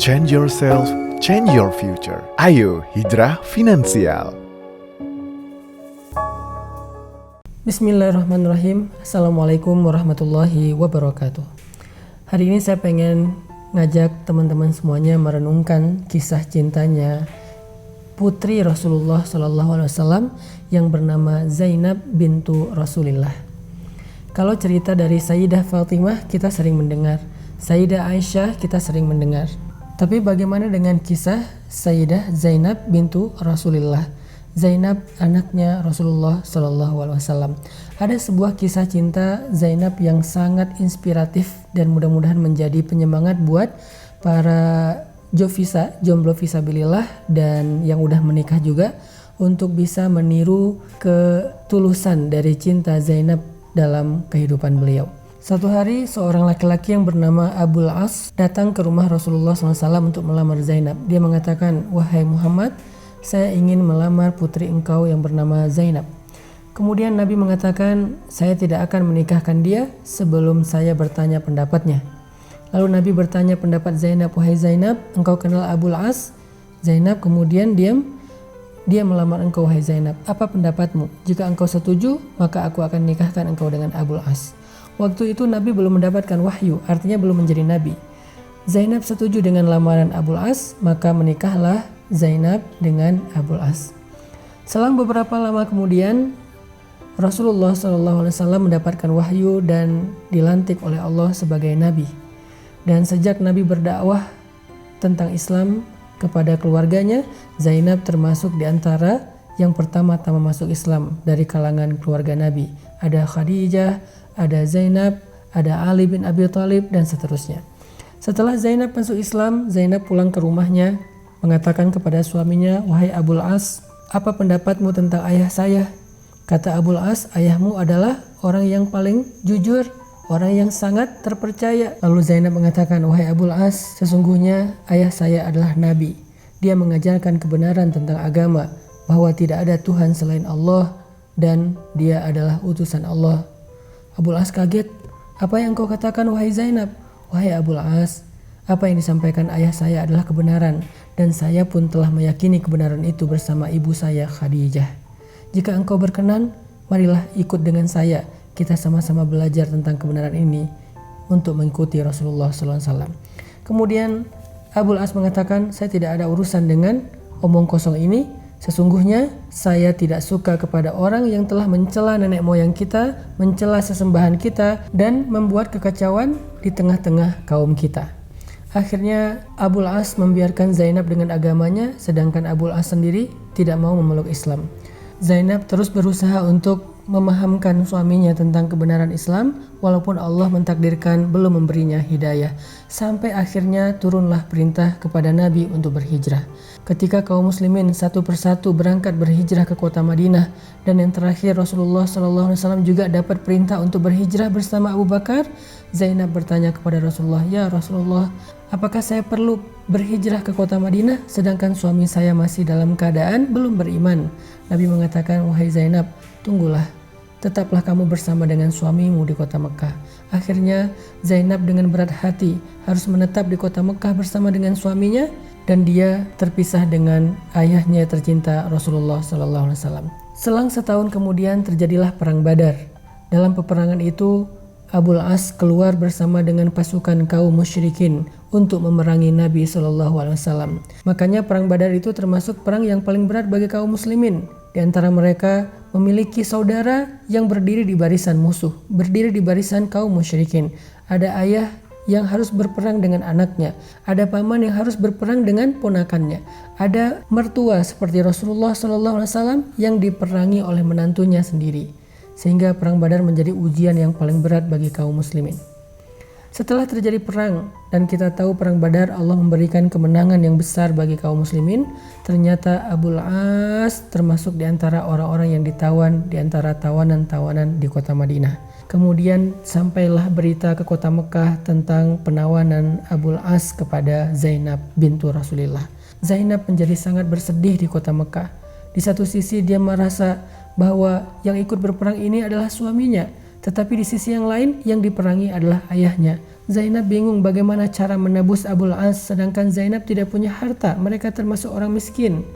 Change yourself, change your future. Ayo Hijrah Finansial. Bismillahirrahmanirrahim. Assalamualaikum warahmatullahi wabarakatuh. Hari ini saya pengen ngajak teman-teman semuanya merenungkan kisah cintanya putri Rasulullah SAW yang bernama Zainab bintu Rasulillah. Kalau cerita dari Sayyidah Fatimah kita sering mendengar, Sayyidah Aisyah kita sering mendengar. Tapi bagaimana dengan kisah Sayyidah Zainab bintu Rasulillah? Zainab anaknya Rasulullah SAW. Ada sebuah kisah cinta Zainab yang sangat inspiratif dan mudah-mudahan menjadi penyemangat buat para jomblo fisabilillah dan yang udah menikah juga untuk bisa meniru ketulusan dari cinta Zainab dalam kehidupan beliau. Suatu hari seorang laki-laki yang bernama Abul As datang ke rumah Rasulullah SAW untuk melamar Zainab. Dia mengatakan, "Wahai Muhammad, saya ingin melamar putri engkau yang bernama Zainab." Kemudian Nabi mengatakan, "Saya tidak akan menikahkan dia sebelum saya bertanya pendapatnya." Lalu Nabi bertanya pendapat Zainab, "Wahai Zainab, engkau kenal Abul As?" Zainab kemudian diam. Dia melamar engkau, "Wahai Zainab, apa pendapatmu? Jika engkau setuju, maka aku akan nikahkan engkau dengan Abul As." Waktu itu Nabi belum mendapatkan wahyu, artinya belum menjadi Nabi. Zainab setuju dengan lamaran Abul As, maka menikahlah Zainab dengan Abul As. Selang beberapa lama kemudian, Rasulullah SAW mendapatkan wahyu dan dilantik oleh Allah sebagai Nabi. Dan sejak Nabi berdakwah tentang Islam kepada keluarganya, Zainab termasuk di antara yang pertama-tama masuk Islam dari kalangan keluarga Nabi. Ada Khadijah, ada Zainab, ada Ali bin Abi Thalib, dan seterusnya. Setelah Zainab masuk Islam, Zainab pulang ke rumahnya mengatakan kepada suaminya, "Wahai Abul As, apa pendapatmu tentang ayah saya?" Kata Abul As, "Ayahmu adalah orang yang paling jujur, orang yang sangat terpercaya." Lalu Zainab mengatakan, "Wahai Abul As, sesungguhnya ayah saya adalah Nabi. Dia mengajarkan kebenaran tentang agama, bahwa tidak ada Tuhan selain Allah dan dia adalah utusan Allah." Abul As kaget. "Apa yang kau katakan wahai Zainab?" "Wahai Abul As, apa yang disampaikan ayah saya adalah kebenaran dan saya pun telah meyakini kebenaran itu bersama ibu saya Khadijah. Jika engkau berkenan, marilah ikut dengan saya. Kita sama-sama belajar tentang kebenaran ini untuk mengikuti Rasulullah SAW." Kemudian Abul As mengatakan, "Saya tidak ada urusan dengan omong kosong ini. Sesungguhnya saya tidak suka kepada orang yang telah mencela nenek moyang kita, mencela sesembahan kita, dan membuat kekacauan di tengah-tengah kaum kita." Akhirnya Abul As membiarkan Zainab dengan agamanya, sedangkan Abul As sendiri tidak mau memeluk Islam. Zainab terus berusaha untuk memahamkan suaminya tentang kebenaran Islam, walaupun Allah mentakdirkan belum memberinya hidayah. Sampai akhirnya turunlah perintah kepada Nabi untuk berhijrah. Ketika kaum muslimin satu persatu berangkat berhijrah ke kota Madinah, dan yang terakhir Rasulullah SAW juga dapat perintah untuk berhijrah bersama Abu Bakar, Zainab bertanya kepada Rasulullah, "Ya Rasulullah, apakah saya perlu berhijrah ke kota Madinah sedangkan suami saya masih dalam keadaan belum beriman?" Nabi mengatakan, "Wahai Zainab, tunggulah. Tetaplah kamu bersama dengan suamimu di kota Mekah." Akhirnya Zainab dengan berat hati harus menetap di kota Mekah bersama dengan suaminya, dan dia terpisah dengan ayahnya tercinta Rasulullah SAW. Selang setahun kemudian terjadilah perang Badar. Dalam peperangan itu Abul As keluar bersama dengan pasukan kaum musyrikin untuk memerangi Nabi SAW. Makanya perang Badar itu termasuk perang yang paling berat bagi kaum muslimin. Di antara mereka memiliki saudara yang berdiri di barisan musuh, berdiri di barisan kaum musyrikin. Ada ayah yang harus berperang dengan anaknya, ada paman yang harus berperang dengan ponakannya, ada mertua seperti Rasulullah SAW yang diperangi oleh menantunya sendiri. Sehingga perang Badar menjadi ujian yang paling berat bagi kaum muslimin. Setelah terjadi perang, dan kita tahu perang Badar Allah memberikan kemenangan yang besar bagi kaum muslimin, ternyata Abul As termasuk di antara orang-orang yang ditawan di antara tawanan-tawanan di kota Madinah. Kemudian sampailah berita ke kota Mekah tentang penawanan Abul As kepada Zainab bintu Rasulillah. Zainab menjadi sangat bersedih di kota Mekah. Di satu sisi dia merasa bahwa yang ikut berperang ini adalah suaminya, Tetapi di sisi yang lain yang diperangi adalah ayahnya. Zainab bingung bagaimana cara menebus Abul As sedangkan Zainab tidak punya harta, mereka termasuk orang miskin.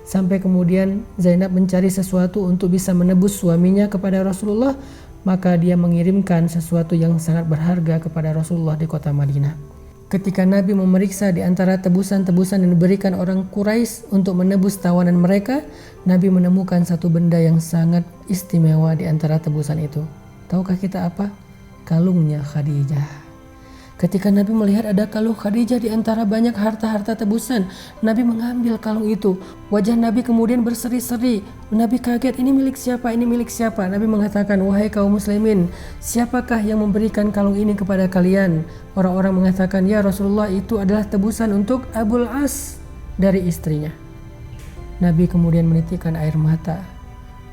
Sampai kemudian Zainab mencari sesuatu untuk bisa menebus suaminya kepada Rasulullah, maka dia mengirimkan sesuatu yang sangat berharga kepada Rasulullah di kota Madinah. Ketika Nabi memeriksa di antara tebusan-tebusan yang diberikan orang Quraisy untuk menebus tawanan mereka, Nabi menemukan satu benda yang sangat istimewa di antara tebusan itu. Tahukah kita apa? Kalungnya Khadijah. Ketika Nabi melihat ada kalung Khadijah di antara banyak harta-harta tebusan, Nabi mengambil kalung itu. Wajah Nabi kemudian berseri-seri. Nabi kaget, ini milik siapa? Ini milik siapa? Nabi mengatakan, wahai kaum muslimin, siapakah yang memberikan kalung ini kepada kalian? Orang-orang mengatakan, ya Rasulullah, itu adalah tebusan untuk Abul As dari istrinya. Nabi kemudian menitikkan air mata.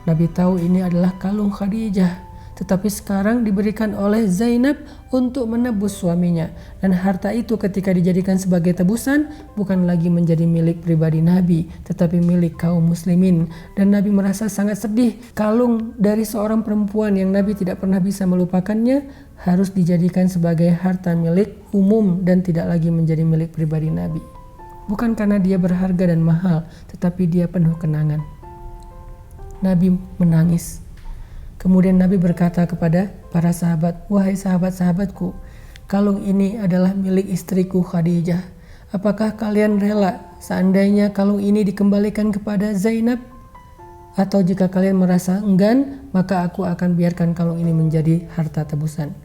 Nabi tahu ini adalah kalung Khadijah, tetapi sekarang diberikan oleh Zainab untuk menebus suaminya. Dan harta itu ketika dijadikan sebagai tebusan bukan lagi menjadi milik pribadi Nabi, tetapi milik kaum muslimin. Dan Nabi merasa sangat sedih. Kalung dari seorang perempuan yang Nabi tidak pernah bisa melupakannya harus dijadikan sebagai harta milik umum dan tidak lagi menjadi milik pribadi Nabi. Bukan karena dia berharga dan mahal, tetapi dia penuh kenangan. Nabi menangis. Kemudian Nabi berkata kepada para sahabat, wahai sahabat-sahabatku, kalung ini adalah milik istriku Khadijah. Apakah kalian rela seandainya kalung ini dikembalikan kepada Zainab? Atau jika kalian merasa enggan, maka aku akan biarkan kalung ini menjadi harta tebusan.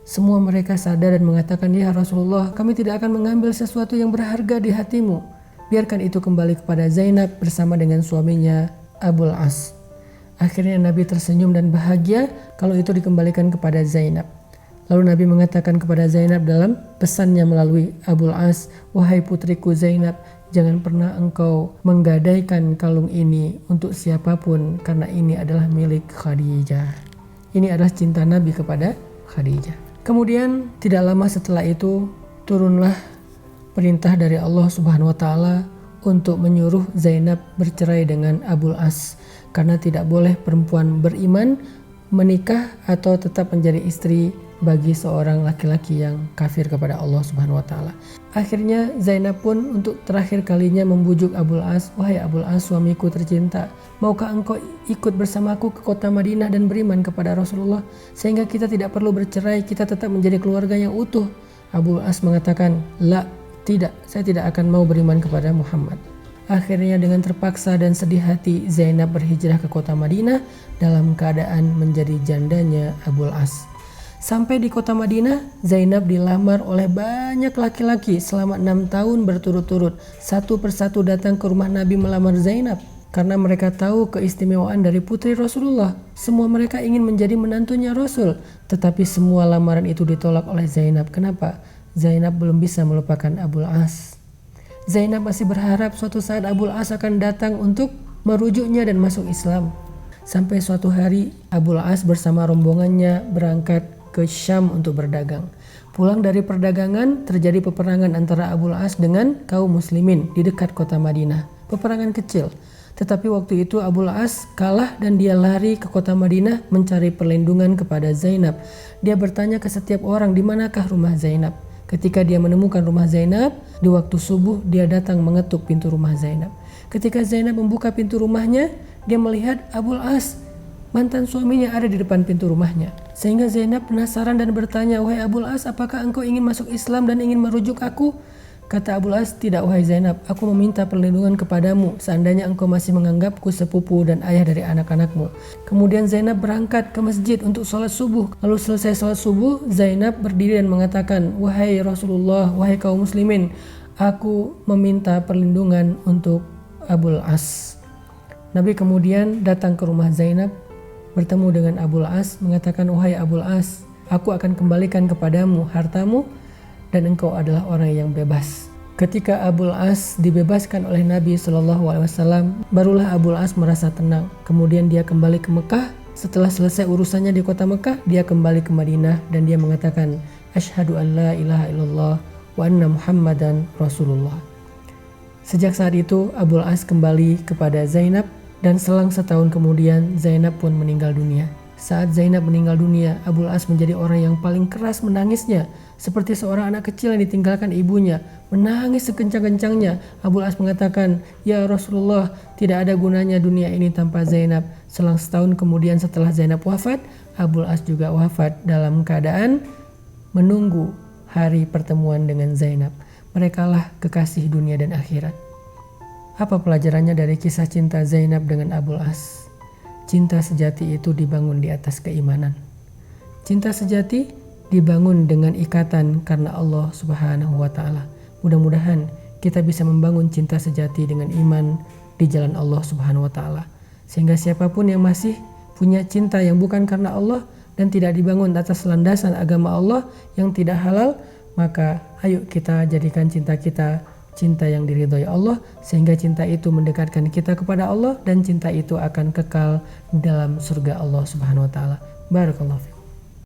Semua mereka sadar dan mengatakan, ya Rasulullah, kami tidak akan mengambil sesuatu yang berharga di hatimu. Biarkan itu kembali kepada Zainab bersama dengan suaminya Abul As. Akhirnya Nabi tersenyum dan bahagia kalau itu dikembalikan kepada Zainab. Lalu Nabi mengatakan kepada Zainab dalam pesannya melalui Abul As, wahai putriku Zainab, jangan pernah engkau menggadaikan kalung ini untuk siapapun karena ini adalah milik Khadijah. Ini adalah cinta Nabi kepada Khadijah. Kemudian tidak lama setelah itu turunlah perintah dari Allah Subhanahu wa taala untuk menyuruh Zainab bercerai dengan Abul As. Karena tidak boleh perempuan beriman menikah atau tetap menjadi istri bagi seorang laki-laki yang kafir kepada Allah Subhanahu wa taala. Akhirnya Zainab pun untuk terakhir kalinya membujuk Abul As, wahai Abul As, suamiku tercinta, maukah engkau ikut bersamaku ke kota Madinah dan beriman kepada Rasulullah sehingga kita tidak perlu bercerai, kita tetap menjadi keluarga yang utuh? Abul As mengatakan, la, tidak, saya tidak akan mau beriman kepada Muhammad. Akhirnya dengan terpaksa dan sedih hati Zainab berhijrah ke kota Madinah dalam keadaan menjadi jandanya Abul As. Sampai di kota Madinah, Zainab dilamar oleh banyak laki-laki selama 6 tahun berturut-turut. Satu persatu datang ke rumah Nabi melamar Zainab karena mereka tahu keistimewaan dari putri Rasulullah. Semua mereka ingin menjadi menantunya Rasul, tetapi semua lamaran itu ditolak oleh Zainab. Kenapa? Zainab belum bisa melupakan Abul As. Zainab masih berharap suatu saat Abul As akan datang untuk merujuknya dan masuk Islam. Sampai suatu hari Abul As bersama rombongannya berangkat ke Syam untuk berdagang. Pulang dari perdagangan terjadi peperangan antara Abul As dengan kaum muslimin di dekat kota Madinah. Peperangan kecil. Tetapi waktu itu Abul As kalah dan dia lari ke kota Madinah mencari perlindungan kepada Zainab. Dia bertanya ke setiap orang, di manakah rumah Zainab? Ketika dia menemukan rumah Zainab, di waktu subuh dia datang mengetuk pintu rumah Zainab. Ketika Zainab membuka pintu rumahnya, dia melihat Abul As, mantan suaminya, ada di depan pintu rumahnya. Sehingga Zainab penasaran dan bertanya, wahai Abul As, apakah engkau ingin masuk Islam dan ingin merujuk aku? Kata Abul As, tidak wahai Zainab, aku meminta perlindungan kepadamu seandainya engkau masih menganggapku sepupu dan ayah dari anak-anakmu. Kemudian Zainab berangkat ke masjid untuk sholat subuh. Lalu selesai sholat subuh, Zainab berdiri dan mengatakan, wahai Rasulullah, wahai kaum muslimin, aku meminta perlindungan untuk Abul As. Nabi kemudian datang ke rumah Zainab, bertemu dengan Abul As, mengatakan, wahai Abul As, aku akan kembalikan kepadamu hartamu dan engkau adalah orang yang bebas. Ketika Abul As dibebaskan oleh Nabi SAW, barulah Abul As merasa tenang. Kemudian dia kembali ke Mekah. Setelah selesai urusannya di kota Mekah, dia kembali ke Madinah dan dia mengatakan, Asyhadu an la ilaha illallah wa anna Muhammadan Rasulullah. Sejak saat itu Abul As kembali kepada Zainab dan selang setahun kemudian Zainab pun meninggal dunia. Saat Zainab meninggal dunia, Abul As menjadi orang yang paling keras menangisnya. Seperti seorang anak kecil yang ditinggalkan ibunya, menangis sekencang-kencangnya. Abul As mengatakan, "Ya Rasulullah, tidak ada gunanya dunia ini tanpa Zainab." Selang setahun kemudian setelah Zainab wafat, Abul As juga wafat dalam keadaan menunggu hari pertemuan dengan Zainab. Merekalah kekasih dunia dan akhirat. Apa pelajarannya dari kisah cinta Zainab dengan Abul As? Cinta sejati itu dibangun di atas keimanan. Cinta sejati dibangun dengan ikatan karena Allah Subhanahu wa Ta'ala. Mudah-mudahan kita bisa membangun cinta sejati dengan iman di jalan Allah Subhanahu wa Ta'ala, sehingga siapapun yang masih punya cinta yang bukan karena Allah dan tidak dibangun atas landasan agama Allah yang tidak halal, maka ayo kita jadikan cinta kita cinta yang diridhoi Allah, sehingga cinta itu mendekatkan kita kepada Allah dan cinta itu akan kekal dalam surga Allah Subhanahu wa Ta'ala. Barakallahu fiikum.